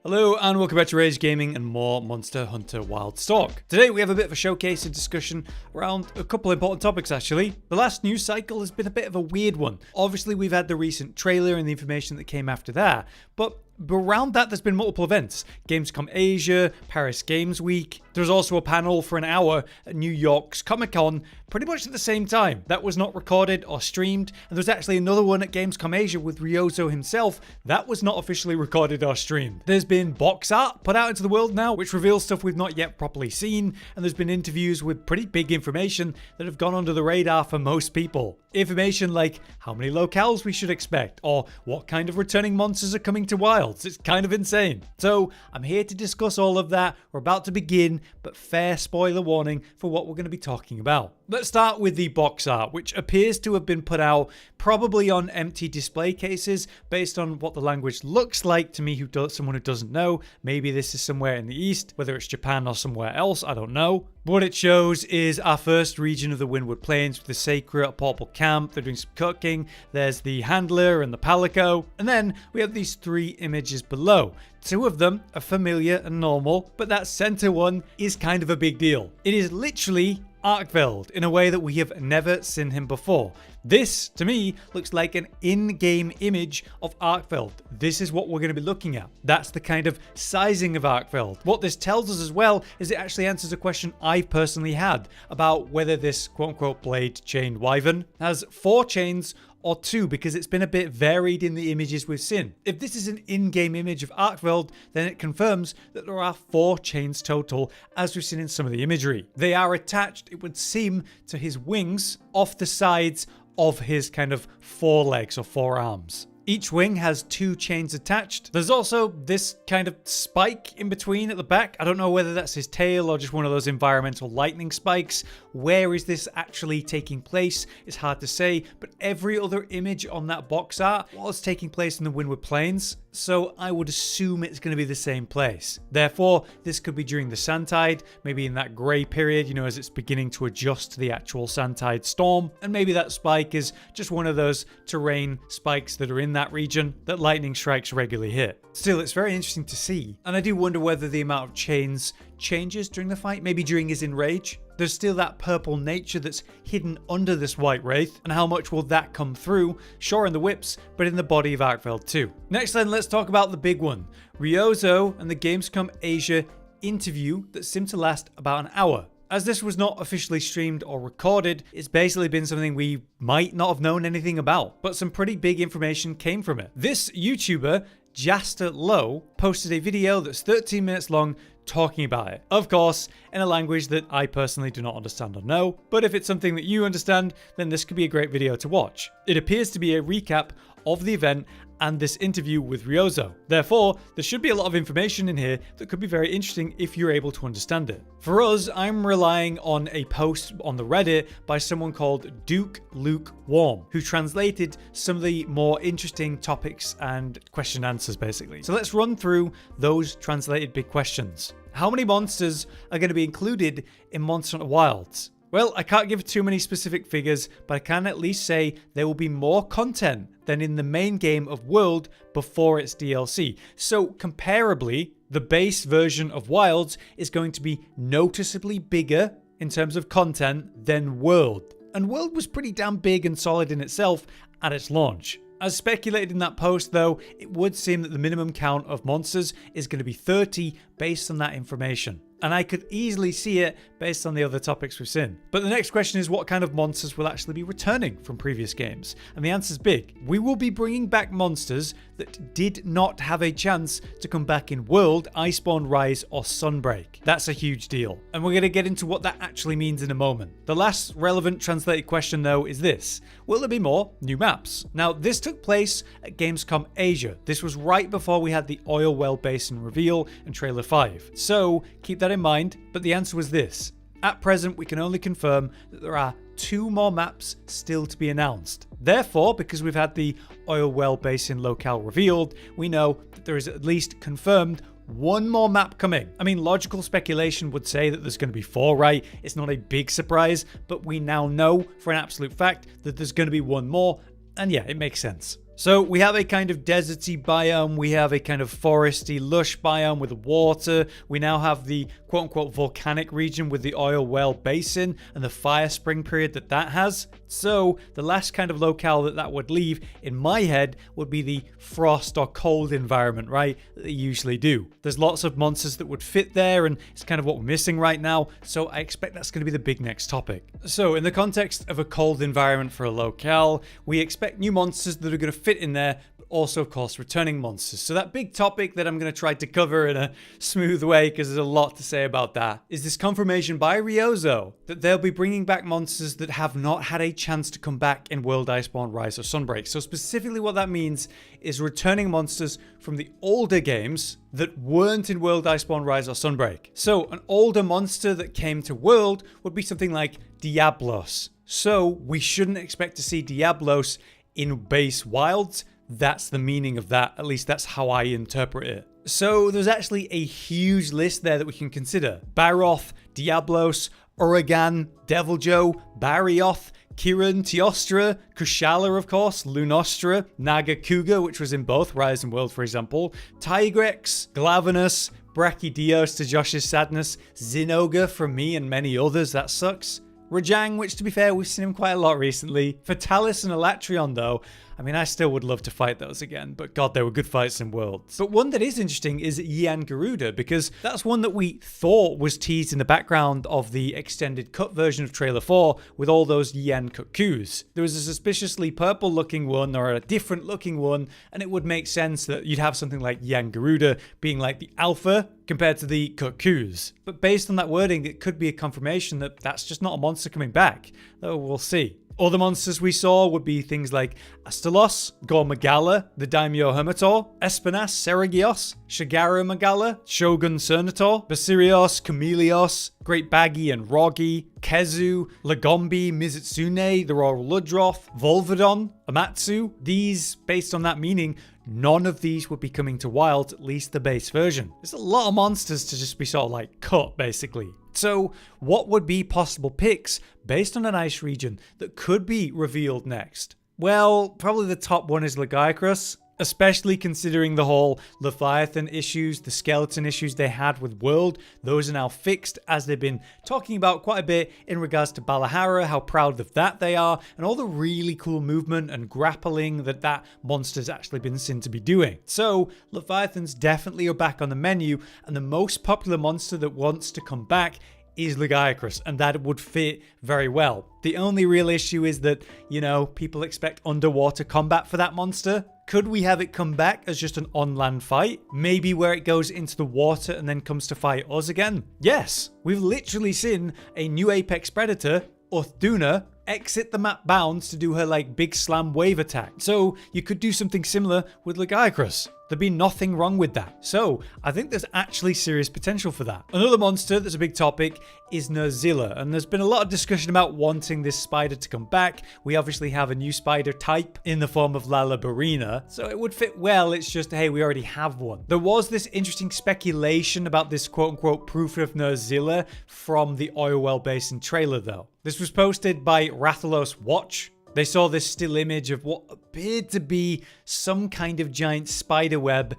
Hello and welcome back to Rage Gaming and more Monster Hunter Wildstalk. Today we have a bit of a showcase and discussion around a couple important topics actually. The last news cycle has been a bit of a weird one. Obviously we've had the recent trailer and the information that came after that, but around that there's been multiple events. Gamescom Asia, Paris Games Week. There's also a panel for an hour at New York's Comic-Con pretty much at the same time. That was not recorded or streamed, and there's actually another one at Gamescom Asia with Ryozo himself. That was not officially recorded or streamed. There's been box art put out into the world now, which reveals stuff we've not yet properly seen, and there's been interviews with pretty big information that have gone under the radar for most people. Information like how many locales we should expect, or what kind of returning monsters are coming to Wilds. It's kind of insane. So I'm here to discuss all of that. We're about to begin, but fair spoiler warning for what we're going to be talking about. Let's start with the box art, which appears to have been put out probably on empty display cases based on what the language looks like to me, someone who doesn't know. Maybe this is somewhere in the east, whether it's Japan or somewhere else, I don't know. What it shows is our first region of the Windward Plains with the Sacred Portable Camp. They're doing some cooking. There's the Handler and the Palico. And then we have these three images below. Two of them are familiar and normal, but that center one is kind of a big deal. It is literally Arkveld in a way that we have never seen him before. This, to me, looks like an in-game image of Arkveld. This is what we're going to be looking at. That's the kind of sizing of Arkveld. What this tells us as well is it actually answers a question I've personally had about whether this quote-unquote blade-chained wyvern has 4 chains or 2, because it's been a bit varied in the images we've seen. If this is an in-game image of Arkveld, then it confirms that there are 4 chains total, as we've seen in some of the imagery. They are attached, it would seem, to his wings off the sides of his kind of forelegs or forearms. Each wing has 2 chains attached. There's also this kind of spike in between at the back. I don't know whether that's his tail or just one of those environmental lightning spikes. Where is this actually taking place? It's hard to say, but every other image on that box art was taking place in the Windward Plains, so I would assume it's going to be the same place. Therefore, this could be during the Sandtide, maybe in that grey period, as it's beginning to adjust to the actual Sandtide storm, and maybe that spike is just one of those terrain spikes that are in that region that lightning strikes regularly hit. Still, it's very interesting to see, and I do wonder whether the amount of chains changes during the fight, maybe during his enrage. There's still that purple nature that's hidden under this white wraith, and how much will that come through? Sure, in the whips, but in the body of Arkveld too. Next then, let's talk about the big one. Ryozo and the Gamescom Asia interview that seemed to last about an hour. As this was not officially streamed or recorded, it's basically been something we might not have known anything about, but some pretty big information came from it. This YouTuber, Jaster Low, posted a video that's 13 minutes long talking about it. Of course, in a language that I personally do not understand or know, but if it's something that you understand, then this could be a great video to watch. It appears to be a recap of the event and this interview with Ryozo. Therefore, there should be a lot of information in here that could be very interesting if you're able to understand it. For us, I'm relying on a post on the Reddit by someone called Duke Luke Warm, who translated some of the more interesting topics and question answers basically. So let's run through those translated big questions. How many monsters are going to be included in Monster Hunter Wilds? Well, I can't give too many specific figures, but I can at least say there will be more content than in the main game of World before its DLC. So comparably, the base version of Wilds is going to be noticeably bigger in terms of content than World. And World was pretty damn big and solid in itself at its launch. As speculated in that post though, it would seem that the minimum count of monsters is going to be 30 based on that information. And I could easily see it based on the other topics we've seen. But the next question is what kind of monsters will actually be returning from previous games? And the answer is big. We will be bringing back monsters that did not have a chance to come back in World, Iceborne Rise, or Sunbreak. That's a huge deal. And we're going to get into what that actually means in a moment. The last relevant translated question though is this. Will there be more new maps? Now this took place at Gamescom Asia. This was right before we had the Oil Well Basin reveal and Trailer 5. So keep that in mind, but the answer was this. At present, we can only confirm that there are 2 more maps still to be announced. Therefore, because we've had the Oil Well Basin locale revealed, we know that there is at least confirmed 1 more map coming. I mean, logical speculation would say that there's going to be 4, right? It's not a big surprise, but we now know for an absolute fact that there's going to be 1 more, and yeah, it makes sense. So we have a kind of deserty biome, we have a kind of foresty, lush biome with water, we now have the quote-unquote volcanic region with the oil well basin and the fire spring period that has. So the last kind of locale that would leave, in my head, would be the frost or cold environment, right, that they usually do. There's lots of monsters that would fit there, and it's kind of what we're missing right now, so I expect that's going to be the big next topic. So in the context of a cold environment for a locale, we expect new monsters that are going to fit in there, but also, of course, returning monsters. So that big topic that I'm going to try to cover in a smooth way, because there's a lot to say about that, is this confirmation by Ryozo that they'll be bringing back monsters that have not had a chance to come back in World Iceborne Rise or Sunbreak. So specifically what that means is returning monsters from the older games that weren't in World Iceborne Rise or Sunbreak. So an older monster that came to World would be something like Diablos. So we shouldn't expect to see Diablos in base wilds. That's the meaning of that. At least that's how I interpret it. So there's actually a huge list there that we can consider. Barroth, Diablos, Uragaan, Deviljho, Barioth, Kirin, Teostra, Kushala, of course, Lunostra, Nagakuga, which was in both Rise and World, for example, Tigrex, Glavenus, Brachydios, to Josh's sadness, Zinogre from me and many others, that sucks. Rajang, which to be fair, we've seen him quite a lot recently. Fatalis and Elatrion though, I mean, I still would love to fight those again, but god, they were good fights in Worlds. But one that is interesting is Yian Garuda, because that's one that we thought was teased in the background of the extended cut version of Trailer 4 with all those Yian Kutkus. There was a suspiciously purple looking one or a different looking one, and it would make sense that you'd have something like Yian Garuda being like the alpha compared to the Kutkus. But based on that wording, it could be a confirmation that that's just not a monster coming back, though we'll see. Other monsters we saw would be things like Astalos, Gormagala, the Daimyo Hermitor, Espinas, Seragios, Shigara Magala, Shogun Cernator, Basirios, Chameleos, Great Baggy and Rogi, Kezu, Lagombi, Mizutsune, the Royal Ludroth, Volvodon, Amatsu. These, based on that meaning, none of these would be coming to Wild, at least the base version. There's a lot of monsters to just be sort of like cut, basically. So what would be possible picks based on an ice region that could be revealed next? Well, probably the top one is Lagiacrus, especially considering the whole Leviathan issues, the skeleton issues they had with World. Those are now fixed, as they've been talking about quite a bit in regards to Balahara, how proud of that they are, and all the really cool movement and grappling that monster's actually been seen to be doing. So Leviathans definitely are back on the menu, and the most popular monster that wants to come back is Lagiacrus, and that would fit very well. The only real issue is that, you know, people expect underwater combat for that monster. Could we have it come back as just an on-land fight? Maybe where it goes into the water and then comes to fight us again? Yes, we've literally seen a new apex predator, Uthduna, exit the map bounds to do her like big slam wave attack. So you could do something similar with Lagiacrus. There'd be nothing wrong with that. So I think there's actually serious potential for that. Another monster that's a big topic is Nerzilla, and there's been a lot of discussion about wanting this spider to come back. We obviously have a new spider type in the form of Lalabarina, so it would fit well. It's just, hey, we already have one. There was this interesting speculation about this quote-unquote proof of Nerzilla from the Oil Well Basin trailer though. This was posted by Rathalos Watch. They saw this still image of what appeared to be some kind of giant spider web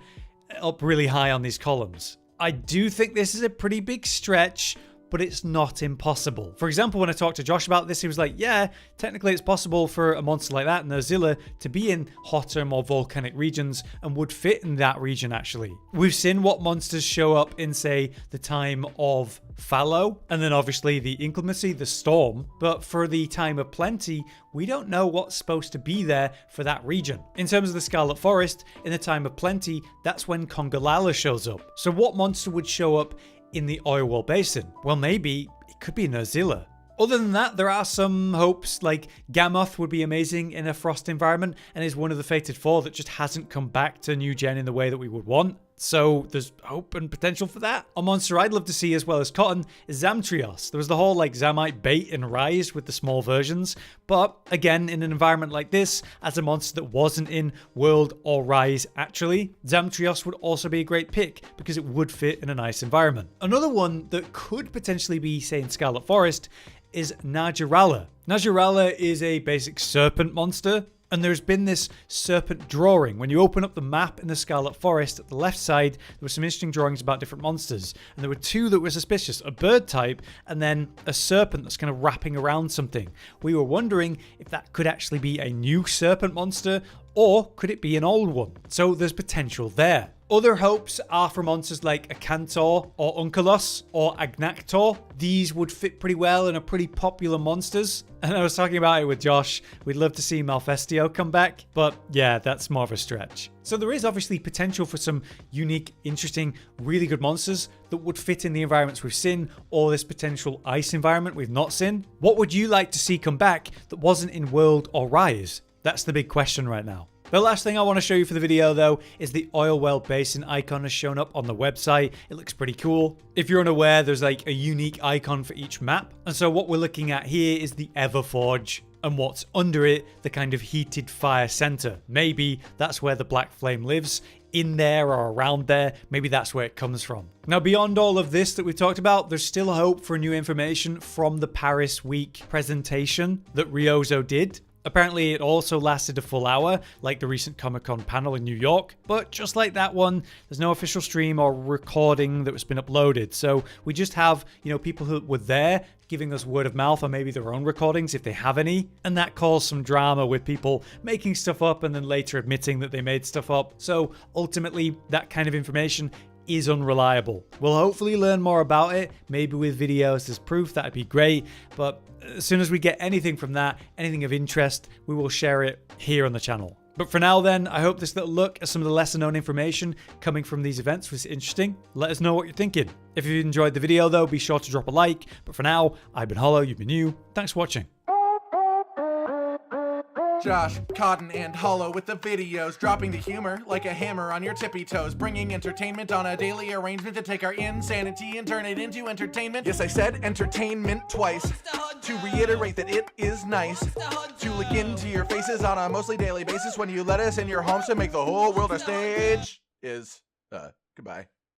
up really high on these columns. I do think this is a pretty big stretch, but it's not impossible. For example, when I talked to Josh about this, he was like, yeah, technically it's possible for a monster like that, Nerzilla, to be in hotter, more volcanic regions and would fit in that region actually. We've seen what monsters show up in, say, the time of fallow, and then obviously the inclemency, the storm, but for the time of plenty, we don't know what's supposed to be there for that region. In terms of the Scarlet Forest, in the time of plenty, that's when Congalala shows up. So what monster would show up in the Oil Well Basin? Well, maybe it could be Nerzilla. Other than that, there are some hopes, like Gammoth would be amazing in a frost environment and is one of the Fated Four that just hasn't come back to new gen in the way that we would want. So there's hope and potential for that. A monster I'd love to see as well as Cotton is Zamtrios. There was the whole like Zamite bait and Rise with the small versions, but again, in an environment like this, as a monster that wasn't in World or Rise actually, Zamtrios would also be a great pick because it would fit in a nice environment. Another one that could potentially be, say, in Scarlet Forest is Najarala. Najarala is a basic serpent monster. And there's been this serpent drawing. When you open up the map in the Scarlet Forest, at the left side, there were some interesting drawings about different monsters. And there were two that were suspicious, a bird type and then a serpent that's kind of wrapping around something. We were wondering if that could actually be a new serpent monster, or could it be an old one? So there's potential there. Other hopes are for monsters like Acantor or Unkelos or Agnactor. These would fit pretty well and are pretty popular monsters. And I was talking about it with Josh. We'd love to see Malfestio come back, but yeah, that's more of a stretch. So there is obviously potential for some unique, interesting, really good monsters that would fit in the environments we've seen or this potential ice environment we've not seen. What would you like to see come back that wasn't in World or Rise? That's the big question right now. The last thing I want to show you for the video though is the oil well basin icon has shown up on the website. It looks pretty cool. If you're unaware, there's like a unique icon for each map. And so what we're looking at here is the Everforge. And what's under it, the kind of heated fire center. Maybe that's where the Black Flame lives. In there or around there, maybe that's where it comes from. Now, beyond all of this that we've talked about, there's still hope for new information from the Paris Week presentation that Ryozo did. Apparently, it also lasted a full hour, like the recent Comic-Con panel in New York. But just like that one, there's no official stream or recording that was been uploaded. So we just have, people who were there giving us word of mouth or maybe their own recordings if they have any. And that caused some drama with people making stuff up and then later admitting that they made stuff up. So ultimately, that kind of information is unreliable. We'll hopefully learn more about it, maybe with videos as proof. That'd be great. But as soon as we get anything from that, anything of interest, we will share it here on the channel. But for now then, I hope this little look at some of the lesser known information coming from these events was interesting. Let us know what you're thinking. If you enjoyed the video though, be sure to drop a like. But for now, I've been Hollow, you've been you. Thanks for watching. Josh, Cotton, and Hollow with the videos, dropping the humor like a hammer on your tippy toes, bringing entertainment on a daily arrangement to take our insanity and turn it into entertainment. Yes, I said entertainment twice, to reiterate that it is nice to look into your faces on a mostly daily basis when you let us in your homes to make the whole world a stage. Goodbye.